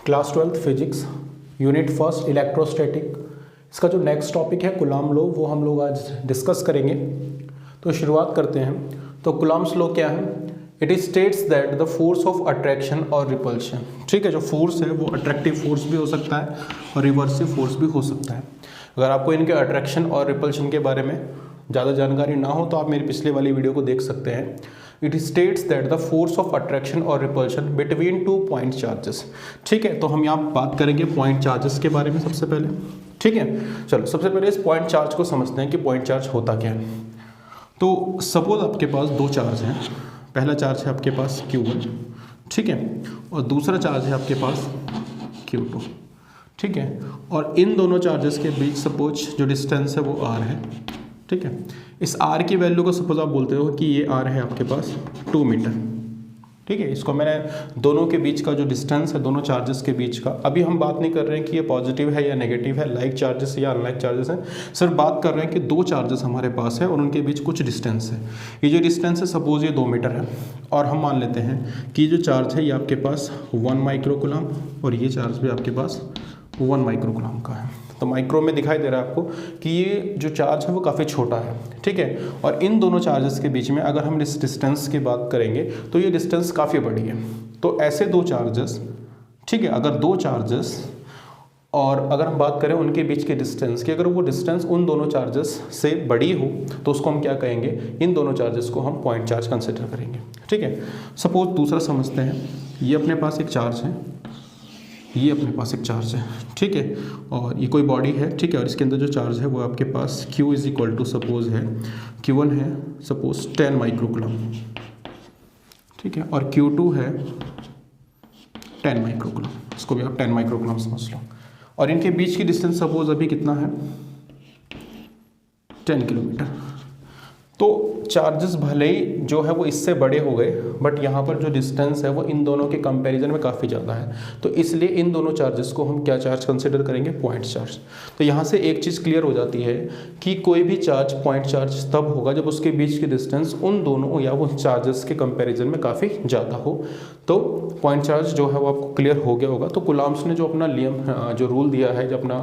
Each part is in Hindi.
Class 12th physics unit first electrostatic. इसका जो नेक्स्ट टॉपिक है कूलॉम लॉ, वो हम लोग आज डिस्कस करेंगे। तो शुरुआत करते हैं। तो कूलॉम्स लॉ क्या है? It is states that the force of attraction और रिपल्शन, ठीक है, जो फोर्स है वो अट्रैक्टिव फोर्स भी हो सकता है और रिवर्सिव फोर्स भी हो सकता है। अगर आपको इनके अट्रैक्शन और रिपल्शन के बारे में ज़्यादा जानकारी ना हो तो आप मेरी पिछले वाली वीडियो को देख सकते हैं। It states that the force of attraction और repulsion between two point charges, ठीक है। तो हम यहाँ बात करेंगे पॉइंट चार्जेस के बारे में सबसे पहले, ठीक है। चलो सबसे पहले इस पॉइंट चार्ज को समझते हैं कि पॉइंट चार्ज होता क्या है। तो सपोज आपके पास दो चार्ज हैं। पहला चार्ज है आपके पास Q1, ठीक है, और दूसरा चार्ज है आपके पास Q2, ठीक है। और इन दोनों चार्जेस के बीच सपोज जो डिस्टेंस है वो R है, ठीक है। इस R की वैल्यू को सपोज आप बोलते हो कि ये R है आपके पास 2 मीटर, ठीक है। इसको मैंने दोनों के बीच का जो डिस्टेंस है दोनों चार्जेस के बीच का, अभी हम बात नहीं कर रहे हैं कि ये पॉजिटिव है या नेगेटिव है, लाइक चार्जेस या अनलाइक चार्जेस हैं, सिर्फ बात कर रहे हैं कि दो चार्जेस हमारे पास है और उनके बीच कुछ डिस्टेंस है। ये जो डिस्टेंस है सपोज ये 2 मीटर है और हम मान लेते हैं कि जो चार्ज है ये आपके पास 1 माइक्रोकूलम और ये चार्ज भी आपके पास 1 माइक्रोकूलम का है। तो माइक्रो में दिखाई दे रहा है आपको कि ये जो चार्ज है वो काफ़ी छोटा है, ठीक है। और इन दोनों चार्जेस के बीच में अगर हम इस डिस्टेंस की बात करेंगे तो ये डिस्टेंस काफ़ी बड़ी है। तो ऐसे दो चार्जेस, ठीक है, अगर दो चार्जेस और अगर हम बात करें उनके बीच के डिस्टेंस की, अगर वो डिस्टेंस उन दोनों चार्जेस से बड़ी हो तो उसको हम क्या कहेंगे? इन दोनों चार्जेस को हम पॉइंट चार्ज कंसिडर करेंगे, ठीक है। सपोज दूसरा समझते हैं, ये अपने पास एक चार्ज है, ये अपने पास एक चार्ज है, ठीक है, और ये कोई बॉडी है, ठीक है। और इसके अंदर जो चार्ज है वो आपके पास Q is equal to suppose है Q1 है सपोज 10 माइक्रोकूलम, ठीक है, और Q2 है 10 माइक्रोकूलम। इसको भी आप 10 माइक्रोकूलम समझ लो। और इनके बीच की डिस्टेंस सपोज अभी कितना है? 10 किलोमीटर। तो चार्जेस भले ही जो है वो इससे बड़े हो गए, बट यहाँ पर जो डिस्टेंस है वो इन दोनों के कंपैरिजन में काफ़ी ज़्यादा है। तो इसलिए इन दोनों चार्जेस को हम क्या चार्ज कंसिडर करेंगे? Point charge. तो यहाँ से एक चीज़ क्लियर हो जाती है कि कोई भी चार्ज पॉइंट चार्ज तब होगा जब उसके बीच की डिस्टेंस उन दोनों या उन चार्जेस के कंपेरिजन में काफ़ी ज़्यादा हो। तो पॉइंट चार्ज जो है वो आपको क्लियर हो गया होगा। तो कूलॉम्स ने जो अपना नियम जो रूल दिया है, जो अपना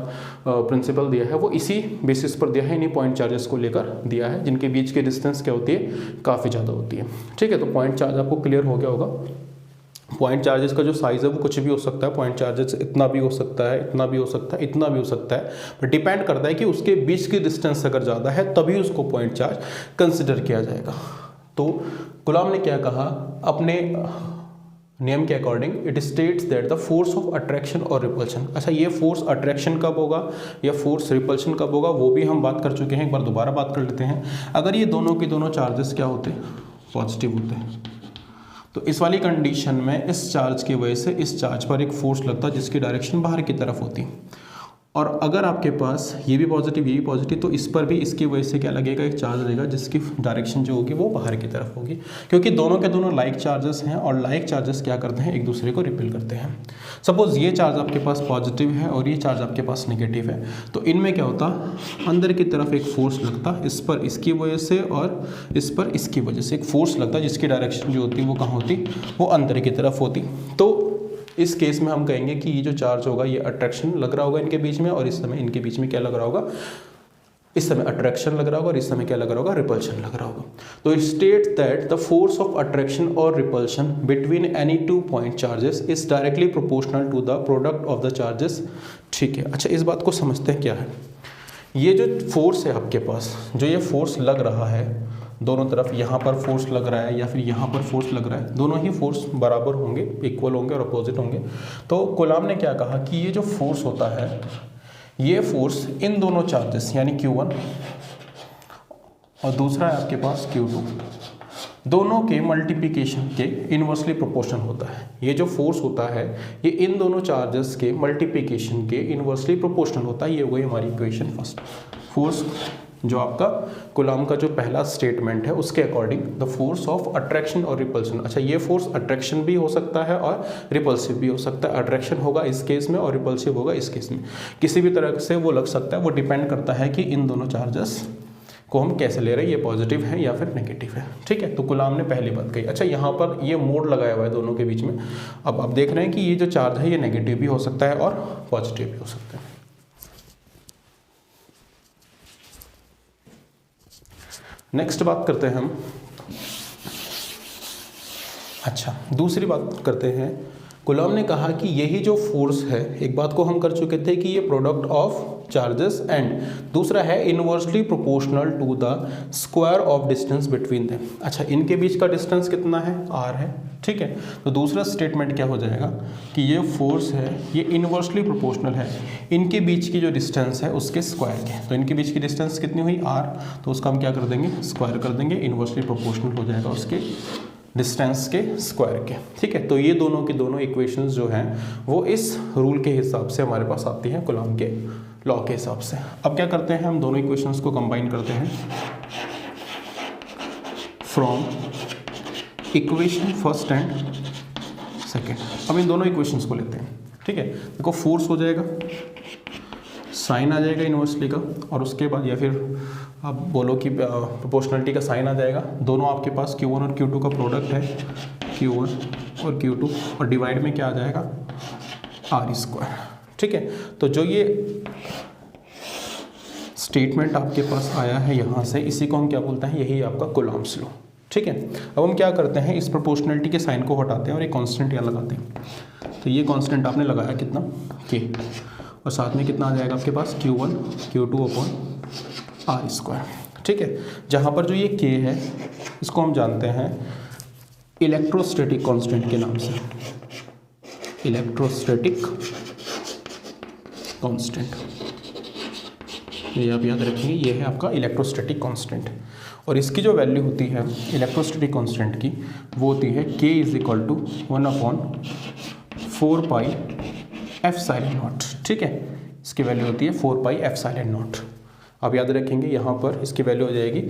प्रिंसिपल दिया है, वो इसी बेसिस पर दिया है, इन्हीं पॉइंट चार्जेस को लेकर दिया है जिनके बीच की डिस्टेंस क्या होती है? काफ़ी ज़्यादा होती है, ठीक है। तो पॉइंट चार्ज आपको क्लियर हो गया होगा। पॉइंट चार्जेस का जो साइज़ है वो कुछ भी हो सकता है। पॉइंट चार्जेस इतना भी हो सकता है, इतना भी हो सकता है, इतना भी हो सकता है, बट डिपेंड करता है कि उसके बीच की डिस्टेंस अगर ज़्यादा है तभी उसको पॉइंट चार्ज कंसिडर किया जाएगा। तो कूलॉम ने क्या कहा अपने नियम के according? It states that the force of attraction और रिपल्शन। अच्छा, ये फोर्स अट्रैक्शन कब होगा या फोर्स रिपल्शन कब होगा वो भी हम बात कर चुके हैं, एक बार दोबारा बात कर लेते हैं। अगर ये दोनों के दोनों चार्जेस क्या होते हैं? पॉजिटिव होते हैं। तो इस वाली कंडीशन में इस चार्ज की वजह से इस चार्ज पर एक फोर्स लगता है जिसकी डायरेक्शन बाहर की तरफ होती है। और अगर आपके पास ये भी पॉजिटिव ये भी पॉजिटिव तो इस पर भी इसकी वजह से क्या लगेगा? एक चार्ज लगेगा जिसकी डायरेक्शन जो होगी वो बाहर की तरफ होगी, क्योंकि दोनों के दोनों लाइक चार्जेस हैं और लाइक चार्जेस क्या करते हैं? एक दूसरे को रिपेल करते हैं। सपोज ये चार्ज आपके पास पॉजिटिव है और ये चार्ज आपके पास नेगेटिव है, तो इनमें क्या होता? अंदर की तरफ एक फोर्स लगता, इस पर इसकी वजह से और इस पर इसकी वजह से एक फोर्स लगता जिसकी डायरेक्शन जो होती वो कहाँ होती? वो अंदर की तरफ होती। तो इस केस में हम कहेंगे कि ये जो चार्ज होगा ये अट्रैक्शन लग रहा होगा इनके बीच में, और इस समय इनके बीच में क्या लग रहा होगा? इस समय अट्रैक्शन लग रहा होगा और इस समय क्या लग रहा होगा? रिपल्शन लग रहा होगा। तो it states that the force of attraction और repulsion between any two point charges is directly proportional to the product of the charges, ठीक है। अच्छा, इस बात को समझते हैं क्या है। ये जो फोर्स है आपके पास, जो ये फोर्स लग रहा है दोनों तरफ, यहाँ पर फोर्स लग रहा है या फिर यहाँ पर फोर्स लग रहा है, दोनों ही फोर्स बराबर होंगे, इक्वल होंगे और अपोजिट होंगे। तो कूलॉम ने क्या कहा कि ये जो फोर्स होता है ये फोर्स इन दोनों चार्जेस यानी Q1 और दूसरा है आपके पास Q2, दोनों के मल्टीप्लिकेशन के इन्वर्सली प्रोपोर्शनल होता है। ये जो फोर्स होता है ये इन दोनों चार्जेस के मल्टीप्लिकेशन के इन्वर्सली प्रोपोर्शनल होता है। ये हो गई हमारी इक्वेशन फर्स्ट। फोर्स जो आपका कूलॉम का जो पहला स्टेटमेंट है उसके according the force of attraction और रिपल्शन। अच्छा, ये फोर्स अट्रैक्शन भी हो सकता है और रिपल्सिव भी हो सकता है। अट्रैक्शन होगा इस केस में और रिपल्सिव होगा इस केस में, किसी भी तरह से वो लग सकता है। वो डिपेंड करता है कि इन दोनों चार्जेस को हम कैसे ले रहे हैं, ये पॉजिटिव है या फिर नेगेटिव है। ठीक है, तो गुलाम ने पहली बात कही। अच्छा, यहाँ पर ये मोड लगाया हुआ है दोनों के बीच में। अब आप देख रहे हैं कि ये जो चार्ज है ये नेगेटिव भी हो सकता है और पॉजिटिव भी हो सकता है। नेक्स्ट बात करते हैं हम, अच्छा दूसरी बात करते हैं। गुलाम ने कहा कि यही जो फोर्स है, एक बात को हम कर चुके थे कि ये प्रोडक्ट ऑफ चार्जेस एंड दूसरा है inversely proportional to the square of distance between them. अच्छा, इनके बीच का डिस्टेंस कितना है, r है। ठीक है, तो दूसरा स्टेटमेंट क्या हो जाएगा कि ये फोर्स है ये इनवर्सली प्रोपोर्शनल है इनके बीच की जो डिस्टेंस है उसके स्क्वायर के। तो इनके बीच की डिस्टेंस कितनी हुई, r, तो उसका हम क्या कर देंगे, स्क्वायर कर देंगे, इनवर्सली प्रोपोर्शनल हो जाएगा उसके डिस्टेंस के स्क्वायर के। ठीक है, तो ये दोनों की दोनों इक्वेशंस जो हैं वो इस रूल के हिसाब से हमारे पास आती हैं, कूलॉम के लॉ के हिसाब से। अब क्या करते हैं, हम दोनों इक्वेशंस को कंबाइन करते हैं from equation first and second. अब इन दोनों इक्वेशंस को लेते हैं। ठीक है, देखो फोर्स हो जाएगा, साइन आ जाएगा इन्वर्सली का, और उसके बाद या फिर आप बोलो कि प्रोपोर्शनलिटी का साइन आ जाएगा। दोनों आपके पास Q1 और Q2 का प्रोडक्ट है, Q1 और Q2, और डिवाइड में क्या आ जाएगा, r स्क्वायर। ठीक है, तो जो ये स्टेटमेंट आपके पास आया है यहाँ से, इसी को हम क्या बोलते हैं, यही आपका कूलॉम्स लॉ। ठीक है, अब हम क्या करते हैं, इस प्रोपोर्शनलिटी के साइन को हटाते हैं और एक कांस्टेंट यहाँ लगाते हैं। तो ये कांस्टेंट आपने लगाया कितना, k, और साथ में कितना आ जाएगा आपके पास, Q1 Q2 upon r square. ठीक है, जहाँ पर जो ये k है इसको हम जानते हैं इलेक्ट्रोस्टैटिक कांस्टेंट के नाम से, इलेक्ट्रोस्टैटिक कांस्टेंट, ये आप याद रखेंगे, ये है आपका इलेक्ट्रोस्टैटिक कांस्टेंट। और इसकी जो वैल्यू होती है इलेक्ट्रोस्टैटिक कांस्टेंट की, वो होती है k is equal to 1/4 pi epsilon naught. ठीक है, इसकी वैल्यू होती है 4 पाई एप्सिलॉन नॉट। अब याद रखेंगे यहाँ पर इसकी वैल्यू हो जाएगी,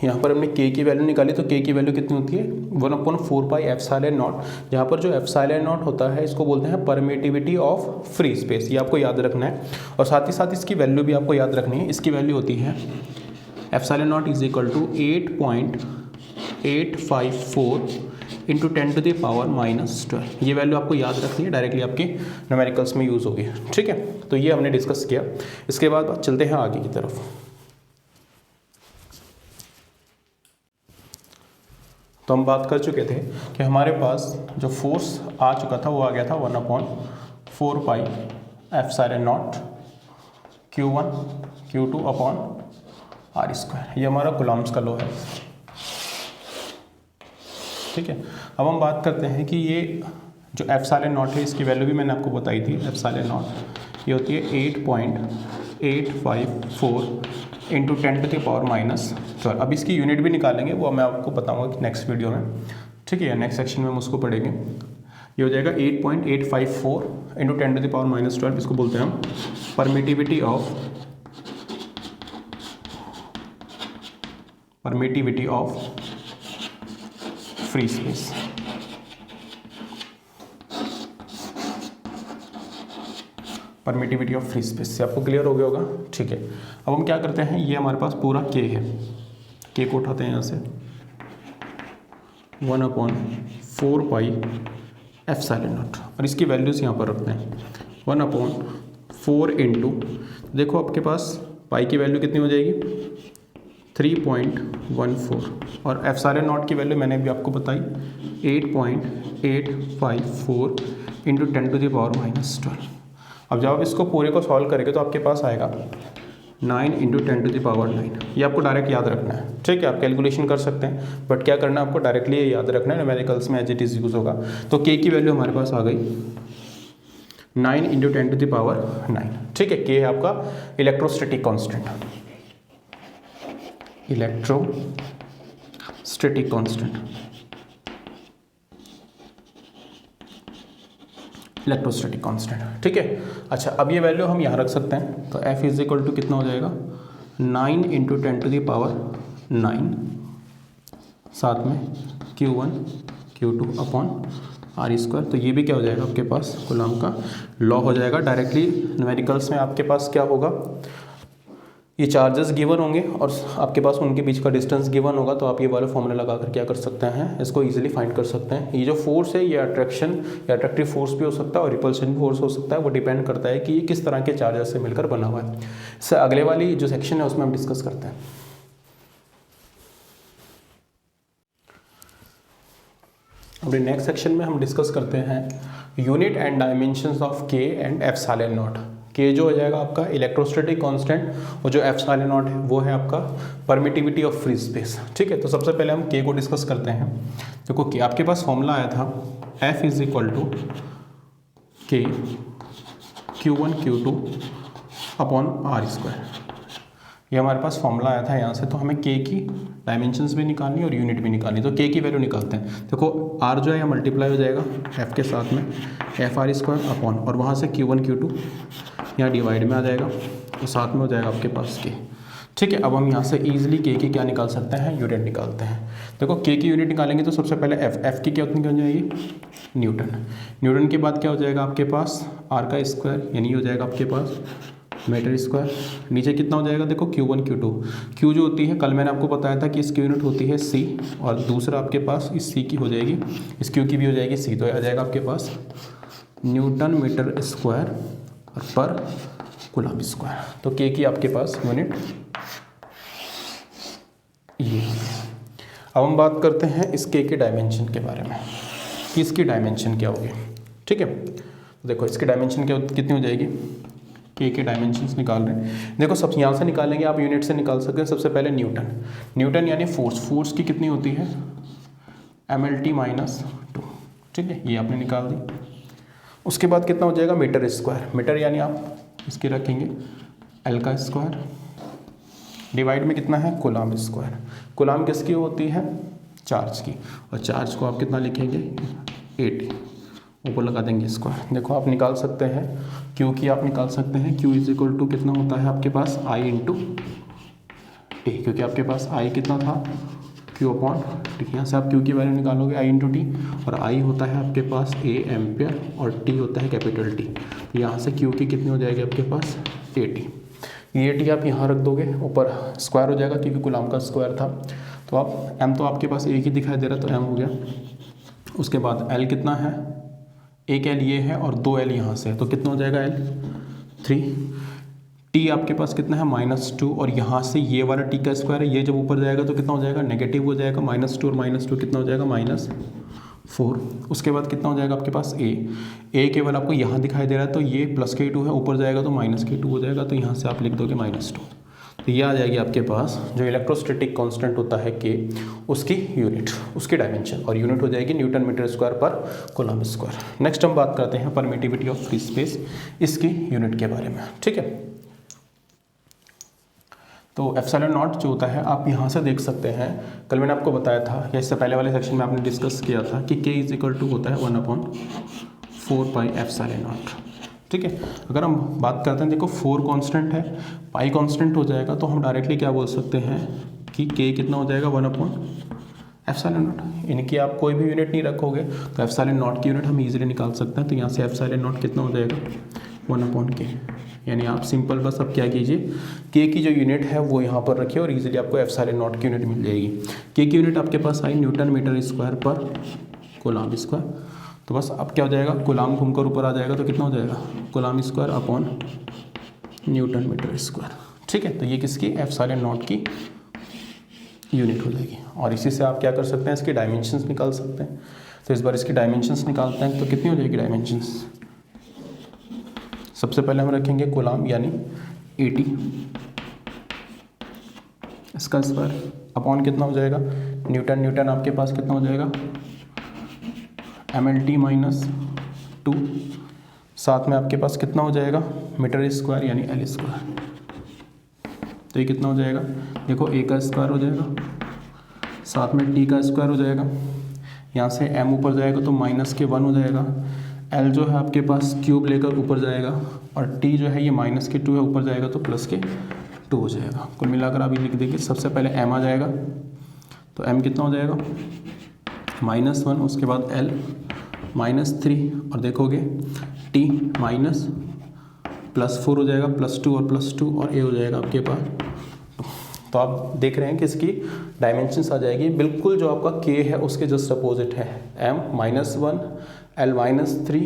यहाँ पर हमने k की वैल्यू निकाली, तो k की वैल्यू कितनी होती है, 1/4 पाई एप्सिलॉन नॉट। यहाँ पर जो एप्सिलॉन नॉट होता है इसको बोलते हैं परमिटिविटी ऑफ फ्री स्पेस, ये आपको याद रखना है। और साथ ही साथ इसकी वैल्यू भी आपको याद रखनी है। इसकी वैल्यू होती है epsilon naught is equal to 8.854 into 10⁻⁻²। ये वैल्यू आपको याद रखनी है, डायरेक्टली आपके न्यूमेरिकल्स में यूज़ होगी। ठीक है, तो ये हमने डिस्कस किया। इसके बाद चलते हैं आगे की तरफ। तो हम बात कर चुके थे कि हमारे पास जो फोर्स आ चुका था वो आ गया था 1/4 pi epsilon not Q1 Q2 upon r square. ये हमारा कूलॉम्स का लॉ है। ठीक है, अब हम बात करते हैं कि ये जो एप्सिलॉन नॉट है इसकी वैल्यू भी मैंने आपको बताई थी। एप्सिलॉन नॉट ये होती है 8.854 इंटू 10⁻⁻²। अब इसकी यूनिट भी निकालेंगे, वो मैं आपको बताऊंगा नेक्स्ट वीडियो में। ठीक है, नेक्स्ट सेक्शन में हम उसको पढ़ेंगे। ये हो जाएगा 8.854 इंटू 10⁻⁻²। इसको बोलते हैं हम permittivity of free space. Permittivity of free space से आपको क्लियर हो गया होगा। ठीक है, अब हम क्या करते हैं, ये हमारे पास पूरा k है, k को उठाते हैं यहाँ से 1/4 पाई एप्सिलॉन नॉट, और इसकी वैल्यूज़ यहाँ पर रखते हैं 1/4 इंटू, देखो आपके पास पाई की वैल्यू कितनी हो जाएगी 3.14, और एप्सिलॉन नॉट की वैल्यू मैंने भी आपको बताई 8.854 इंटू 10⁻⁻²। अब जब आप इसको पूरे को सॉल्व करेंगे तो आपके पास आएगा 9 इंटू 10⁻⁹। ये आपको डायरेक्ट याद रखना है। ठीक है, आप कैलकुलेशन कर सकते हैं, बट क्या करना है आपको डायरेक्टली ये याद रखना है, न्यूमेरिकल्स में एज इट इज़ यूज़ होगा। तो k की वैल्यू हमारे पास आ गई 9 इंटू 10⁻⁹। ठीक है, k है आपका electrostatic constant, electrostatic constant, electrostatic constant. ठीक है, अच्छा अब ये वैल्यू हम यहाँ रख सकते हैं, तो F इज इक्वल टू कितना हो जाएगा 9 इंटू 10⁻⁹, साथ में Q1 Q2 upon r square. तो ये भी क्या हो जाएगा आपके पास कूलॉम का लॉ हो जाएगा। डायरेक्टली न्यूमेरिकल्स में आपके पास क्या होगा, ये चार्जेस गिवन होंगे और आपके पास उनके बीच का डिस्टेंस गिवन होगा, तो आप ये वाला फॉर्मूला लगा कर क्या कर सकते हैं, इसको इजीली फाइंड कर सकते हैं। ये जो फोर्स है ये अट्रैक्शन या अट्रैक्टिव फोर्स भी हो सकता है और रिपल्शन फोर्स हो सकता है, वो डिपेंड करता है कि ये किस तरह के चार्जेस से मिलकर बना हुआ है। इससे अगले वाली जो सेक्शन है उसमें हम डिस्कस करते हैं। अभी नेक्स्ट सेक्शन में हम डिस्कस करते हैं यूनिट एंड डायमेंशंस ऑफ के एंड एप्सिलॉन नॉट। के जो हो जाएगा आपका इलेक्ट्रोस्टैटिक कांस्टेंट और जो एप्सिलॉन नॉट है वो है आपका परमिटिविटी ऑफ फ्री स्पेस। ठीक है, तो सबसे पहले हम के को डिस्कस करते हैं। देखो के आपके पास फॉर्मूला आया था F इज इक्वल टू के Q1 Q2 upon are square. ये हमारे पास फॉर्मूला आया था यहाँ से, तो हमें के की डायमेंशंस भी निकालनी और यूनिट भी निकालनी। तो के की वैल्यू निकालते हैं। देखो आर जो है यहाँ मल्टीप्लाई हो जाएगा एफ के साथ में, एफ आर स्क्वायर अपॉन, और वहाँ से Q1 Q2 यहाँ डिवाइड में आ जाएगा, तो साथ में हो जाएगा आपके पास के। ठीक है, अब हम यहाँ से ईजिली के की क्या निकाल सकते हैं, यूनिट निकालते हैं। देखो के की यूनिट निकालेंगे तो सबसे पहले एफ की क्या उतनी हो जाएगी, न्यूटन। न्यूटन के बाद क्या हो जाएगा आपके पास, आर का स्क्वायर यानी हो जाएगा आपके पास मीटर स्क्वायर। नीचे कितना हो जाएगा, देखो Q1 Q2। Q जो होती है, कल मैंने आपको बताया था कि इसकी यूनिट होती है C, और दूसरा आपके पास इस C की हो जाएगी, इस Q की भी हो जाएगी C, तो आ जाएगा आपके पास न्यूटन मीटर स्क्वायर पर कूलम्ब स्क्वायर। तो K की आपके पास यूनिट ये। अब हम बात करते हैं इस K के डायमेंशन के बारे में कि इसकी डायमेंशन क्या होगी। ठीक है, देखो इसकी डायमेंशन क्या कितनी हो जाएगी, के डायमेंशंस निकाल रहे हैं। देखो सब यहाँ से निकालेंगे, आप यूनिट से निकाल सकते हैं। सबसे पहले न्यूटन, न्यूटन यानी फोर्स की कितनी होती है, mLT-2। ठीक है, ये आपने निकाल दी। उसके बाद कितना हो जाएगा, मीटर स्क्वायर। मीटर यानी आप इसके रखेंगे L का स्क्वायर, डिवाइड में कितना है, कूलम्ब स्क्वायर। कूलम्ब किसकी होती है, चार्ज की, और चार्ज को आप कितना लिखेंगे, 80, ऊपर लगा देंगे स्क्वायर। देखो आप निकाल सकते हैं क्यू की, आप निकाल सकते हैं Q इज इक्वल टू कितना होता है आपके पास, I इंटू टी, क्योंकि आपके पास I कितना था, Q अपॉन टी। यहाँ से आप Q की वैल्यू निकालोगे I इंटू टी, और I होता है आपके पास A एम्पियर और T होता है कैपिटल T। तो यहाँ से Q की कितनी हो जाएगी आपके पास, 80। ये T आप यहाँ रख दोगे, ऊपर स्क्वायर हो जाएगा क्योंकि कूलम्ब का स्क्वायर था। तो आप M तो आपके पास एक ही दिखाई दे रहा, तो M हो गया। उसके बाद L कितना है, एक L ये है और 2 L यहाँ से है, तो कितना हो जाएगा L, 3। T आपके पास कितना है, -2, और यहाँ से ये वाला T का स्क्वायर है, ये जब ऊपर जाएगा तो कितना हो जाएगा, नेगेटिव हो जाएगा, -2 और -2 कितना हो जाएगा, -4। उसके बाद कितना हो जाएगा आपके पास A केवल आपको यहाँ दिखाई दे रहा है, तो ये +K2 है, ऊपर जाएगा तो -K2 हो जाएगा, तो यहाँ से आप लिख दोगे -2। तो ये आ जाएगी आपके पास जो इलेक्ट्रोस्टैटिक कांस्टेंट होता है के, उसकी यूनिट, उसकी डायमेंशन, और यूनिट हो जाएगी न्यूटन मीटर स्क्वायर पर कूलम्ब स्क्वायर। नेक्स्ट हम बात करते हैं परमिटिविटी ऑफ फ्री स्पेस, इसकी यूनिट के बारे में। ठीक है, तो एप्सिलॉन नॉट जो होता है आप यहाँ से देख सकते हैं, कल मैंने आपको बताया था या इससे पहले वाले सेक्शन में आपने डिस्कस किया था कि के इज इक्वल टू होता है 1/4 पाई एप्सिलॉन नॉट। ठीक है, अगर हम बात करते हैं, देखो 4 कांस्टेंट है, पाई कांस्टेंट हो जाएगा, तो हम डायरेक्टली क्या बोल सकते हैं कि के कितना हो जाएगा, 1/एप्सिलॉन नॉट। इनकी आप कोई भी यूनिट नहीं रखोगे तो एप्सिलॉन नॉट की यूनिट हम इजीली निकाल सकते हैं। तो यहाँ से एप्सिलॉन नॉट कितना हो जाएगा, 1/k। यानी आप सिंपल बस अब क्या कीजिए, के की जो यूनिट है वो यहाँ पर रखिए और इजीली आपको एप्सिलॉन नॉट की यूनिट मिल जाएगी। के की यूनिट आपके पास आई न्यूटन मीटर स्क्वायर पर कूलम्ब स्क्वायर। तो बस अब क्या हो जाएगा, कूलम्ब घूमकर ऊपर आ जाएगा, तो कितना हो जाएगा, coulomb square upon newton metre square. ठीक है, तो ये किसकी, एप्सिलॉन नॉट की यूनिट हो जाएगी। और इसी से आप क्या कर सकते हैं, इसके डायमेंशंस निकाल सकते हैं। तो इस बार इसकी डायमेंशंस निकालते हैं, तो कितनी हो जाएगी डायमेंशंस। सबसे पहले हम रखेंगे कूलम्ब यानी 80, इसका स्क्वायर अपॉन कितना हो जाएगा, न्यूटन आपके पास कितना हो जाएगा, mLT-2, साथ में आपके पास कितना हो जाएगा, मीटर स्क्वायर यानी L स्क्वायर। तो ये कितना हो जाएगा, देखो A का स्क्वायर हो जाएगा, साथ में T का स्क्वायर हो जाएगा, यहाँ से M ऊपर जाएगा तो -1 हो जाएगा, L जो है आपके पास क्यूब लेकर ऊपर जाएगा, और T जो है ये -2 है, ऊपर जाएगा तो +2 हो जाएगा। कुल मिलाकर आप ये लिख देंगे, सबसे पहले M आ जाएगा, तो M कितना हो जाएगा, -1, उसके बाद L -3, और देखोगे T +4 हो जाएगा, +2 और +2 और ये हो जाएगा आपके पास। तो आप देख रहे हैं कि इसकी डायमेंशंस आ जाएगी बिल्कुल जो आपका k है उसके जस्ट अपोजिट है, m-1, l-3,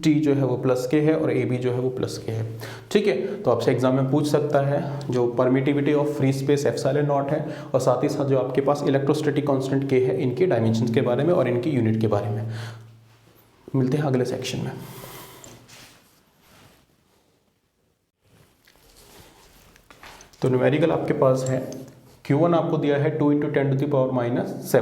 t जो है वो +k है और ab जो है वो +k है। ठीक है, तो आपसे एग्जाम में पूछ सकता है जो permittivity of free space epsilon not है और साथ ही साथ जो आपके पास इलेक्ट्रोस्टैटिक कांस्टेंट k है, इनकी डायमेंशंस के बारे में और इनकी यूनिट के बारे में। मिलते हैं अगले सेक्शन में। तो न्यूमेरिकल आपके पास है, Q1 आपको दिया है 2 × 10⁻⁷।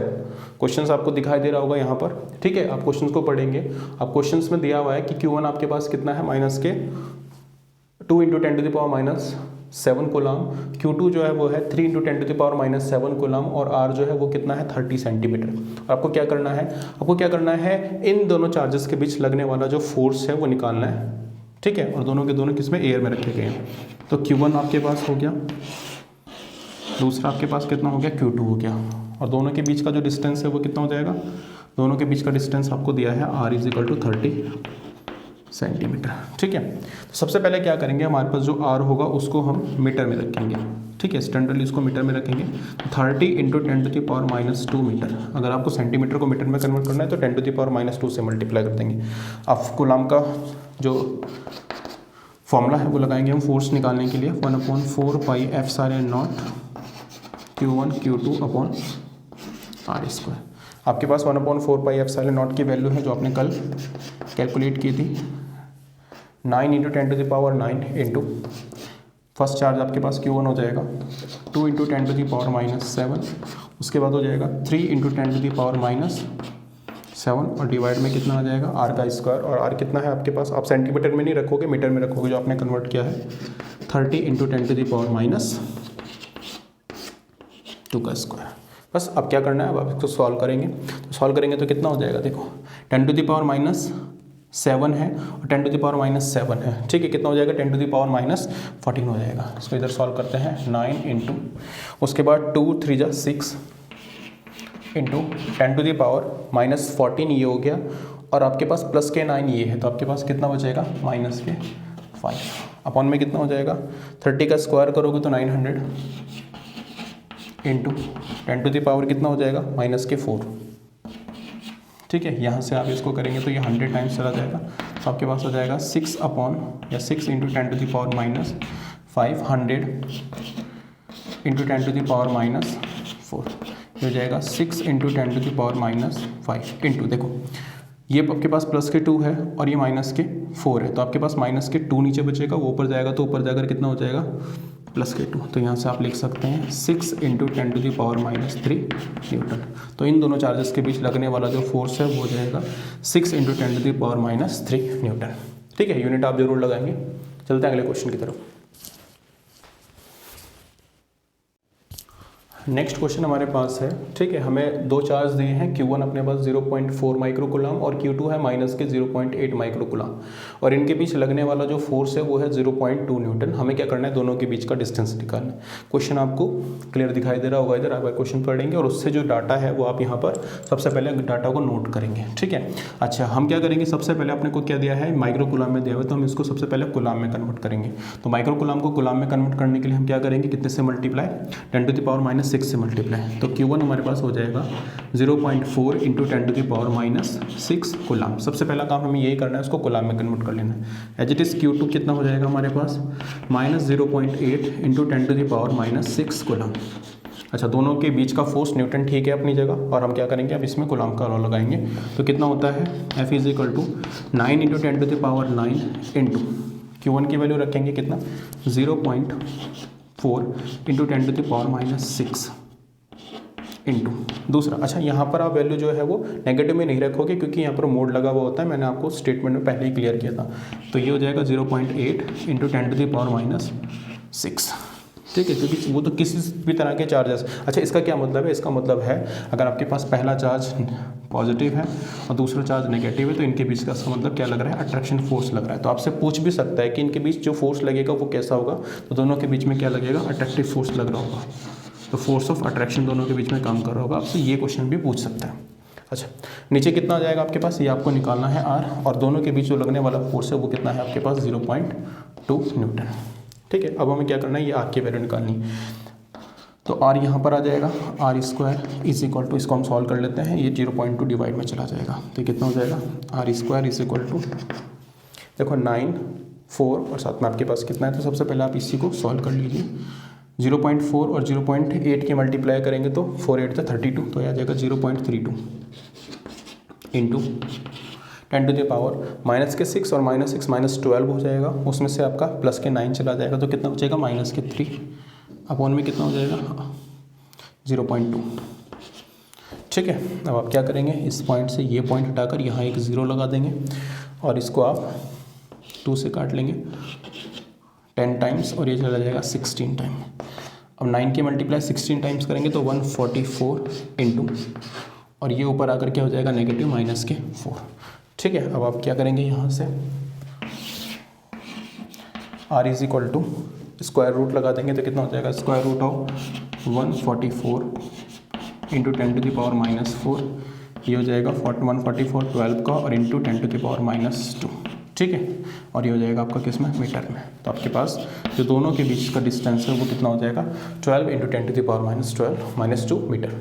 क्वेश्चंस आपको दिखाई दे रहा होगा यहाँ पर। ठीक है, आप क्वेश्चंस को पढ़ेंगे। अब क्वेश्चंस में दिया हुआ है कि Q1 आपके पास कितना है, -2 × 10⁻⁷ कूलम। Q2 जो है वो है 3 × 10⁻⁷ कूलम और R जो है वो कितना है 30 सेंटीमीटर। और आपको क्या करना है, इन दोनों चार्जेस के बीच लगने वाला जो फोर्स है वो निकालना है। ठीक है, और दोनों के दोनों किसमें, एयर में रखे गए हैं। तो Q1 आपके पास हो गया, दूसरा आपके पास कितना हो गया, Q2 हो गया, और दोनों के बीच का जो डिस्टेंस है वो कितना हो जाएगा, दोनों के बीच का डिस्टेंस आपको दिया है R = 30 सेंटीमीटर। ठीक है, तो सबसे पहले क्या करेंगे, हमारे पास जो R होगा उसको हम मीटर में रखेंगे। ठीक है, स्टैंडर्डली इसको मीटर में रखेंगे। 30 × 10⁻² मीटर। अगर आपको सेंटीमीटर को मीटर में कन्वर्ट करना है तो 10⁻² से मल्टीप्लाई कर देंगे। अब कूलम का जो फॉर्मूला है वो लगाएंगे हम फोर्स निकालने के लिए, 1/4πε0 Q1 Q2 R²। आपके पास 1/4πε0 की वैल्यू है जो आपने कल कैलकुलेट की थी, 9 × 10⁹ इंटू फर्स्ट चार्ज आपके पास Q1 हो जाएगा 2 × 10⁻⁷, उसके बाद हो जाएगा 3 × 10⁻⁷ और डिवाइड में कितना आ जाएगा, R का स्क्वायर। और R कितना है आपके पास, आप सेंटीमीटर में नहीं रखोगे, मीटर में रखोगे जो आपने कन्वर्ट किया है, 30 × 10⁻² का स्क्वायर। बस अब क्या करना है, अब आप इसको सॉल्व करेंगे। तो सॉल्व करेंगे तो कितना हो जाएगा, देखो 10⁻⁷ है और 10⁻⁷ है। ठीक है, कितना हो जाएगा, 10⁻⁻14 हो जाएगा। इसको इधर सॉल्व करते हैं, 9 इंटू उसके बाद 2 3 जा 6 इंटू 10⁻⁻14 ये हो गया, और आपके पास +9 ये है, तो आपके पास कितना बचेगा, -5 अपॉन में कितना हो जाएगा, 30 का स्क्वायर करोगे तो 900 इंटू 10⁻⁻ कितना हो जाएगा, -4। ठीक है, यहाँ से आप इसको करेंगे तो ये 100 टाइम्स चला जाएगा, तो आपके पास हो जाएगा 6 × 10⁻⁻5 100 इंटू 10⁻⁻4 हो जाएगा 6 × 10⁻⁻5 इंटू, देखो ये आपके पास +2 है और ये -4 है, तो आपके पास -2 नीचे बचेगा, वो ऊपर जाएगा तो ऊपर जाकर कितना हो जाएगा, +2। तो यहाँ से आप लिख सकते हैं 6 × 10⁻³ न्यूटन। तो इन दोनों चार्जेस के बीच लगने वाला जो फोर्स है वो हो जाएगा 6 × 10⁻³ न्यूटन। ठीक है, यूनिट आप जरूर लगाएंगे। चलते हैं अगले क्वेश्चन की तरफ। नेक्स्ट क्वेश्चन हमारे पास है, ठीक है, हमें दो चार्ज दिए हैं, Q1 अपने पास 0.4 माइक्रोकूलम और Q2 है -0.8 माइक्रोकूलम, और इनके बीच लगने वाला जो फोर्स है वो है 0.2 न्यूटन। हमें क्या करना है, दोनों के बीच का डिस्टेंस निकालना है। क्वेश्चन आपको क्लियर दिखाई दे रहा होगा, इधर आप क्वेश्चन पढ़ेंगे और उससे जो डाटा है वो आप यहाँ पर सबसे पहले डाटा को नोट करेंगे। ठीक है, अच्छा हम क्या करेंगे, सबसे पहले अपने को क्या दिया है, माइक्रोकूलम में दिया हुआ है, तो हम इसको सबसे पहले कूलम में कन्वर्ट करेंगे। तो माइक्रोकूलम को कूलम में कन्वर्ट करने के लिए हम क्या करेंगे, कितने से मल्टीप्लाई, 10⁻⁻6 से मल्टीप्लाई। तो Q1 हमारे पास हो जाएगा 0.4 × 10⁻⁻6 कूलम। सबसे पहला काम हमें यही करना है, उसको कूलम में कन्वर्ट कर लेना है। एज इट इज़ Q2 कितना हो जाएगा हमारे पास, -0.8 × 10⁻⁻6 कूलम। अच्छा, दोनों के बीच का फोर्स न्यूटन ठीक है अपनी जगह, और हम क्या करेंगे, अब इसमें कूलम का लॉ लगाएंगे। तो कितना होता है, F = 9 × 10⁻9 इंटू Q1 की वैल्यू रखेंगे कितना, 0.4 × 10⁻6 इंटू दूसरा। अच्छा, यहाँ पर आप वैल्यू जो है वो नेगेटिव में नहीं रखोगे क्योंकि यहाँ पर मोड लगा हुआ होता है, मैंने आपको स्टेटमेंट में पहले ही क्लियर किया था। तो ये हो जाएगा 0.8 × 10⁻6। ठीक है, क्योंकि वो तो किसी भी तरह के चार्जेस। अच्छा, इसका क्या मतलब है, इसका मतलब है अगर आपके पास पहला चार्ज पॉजिटिव है और दूसरा चार्ज नेगेटिव है तो इनके बीच का इसका मतलब क्या लग रहा है, अट्रैक्शन फोर्स लग रहा है। तो आपसे पूछ भी सकता है कि इनके बीच जो फोर्स लगेगा वो कैसा होगा, तो दोनों के बीच में क्या लगेगा, अट्रैक्टिव फोर्स लग रहा होगा। तो फोर्स ऑफ अट्रैक्शन दोनों के बीच में काम कर रहा होगा। आपसे ये क्वेश्चन भी पूछ सकता है। अच्छा, नीचे कितना आ जाएगा आपके पास, ये आपको निकालना है R, और दोनों के बीच जो लगने वाला फोर्स है वो कितना है आपके पास, 2 न्यूटन। ठीक है, अब हमें क्या करना है, ये आर की वैल्यू निकालनी। तो आर यहाँ पर आ जाएगा, R square is equal to, इसको हम सॉल्व कर लेते हैं, ये 0.2 डिवाइड में चला जाएगा, तो कितना हो जाएगा, R square is equal to, देखो 9, 4 और साथ में आपके पास कितना है, तो सबसे पहले आप इसी को सॉल्व कर लीजिए। 0.4 और 0.8 के मल्टीप्लाई करेंगे तो 4 8 तो 32, तो यह आ जाएगा 0.32 into 10 to the power minus के 6 और -6 -12 हो जाएगा, उसमें से आपका प्लस के 9 चला जाएगा, तो कितना हो जाएगा, माइनस के 3 अपॉन में कितना हो जाएगा, 0.2। ठीक है, अब आप क्या करेंगे, इस पॉइंट से ये पॉइंट हटाकर यहाँ एक 0 लगा देंगे और इसको आप 2 से काट लेंगे 10 टाइम्स और ये चला जाएगा 16 टाइम। अब 9 के मल्टीप्लाई 16 टाइम्स करेंगे तो 144 इंटू, और ये ऊपर आकर क्या हो जाएगा, नेगेटिव माइनस के 4। ठीक है, अब आप क्या करेंगे, यहाँ से r is equal to square root लगा देंगे, तो कितना हो जाएगा, square root of 144 into 10 to the power -4, ये हो जाएगा 144 12 का और इंटू 10 टू द पावर -2। ठीक है, और ये हो जाएगा आपका किस में, मीटर में। तो आपके पास जो दोनों के बीच का डिस्टेंस है वो कितना हो जाएगा, 12 into 10 to the power -12 -2 metre.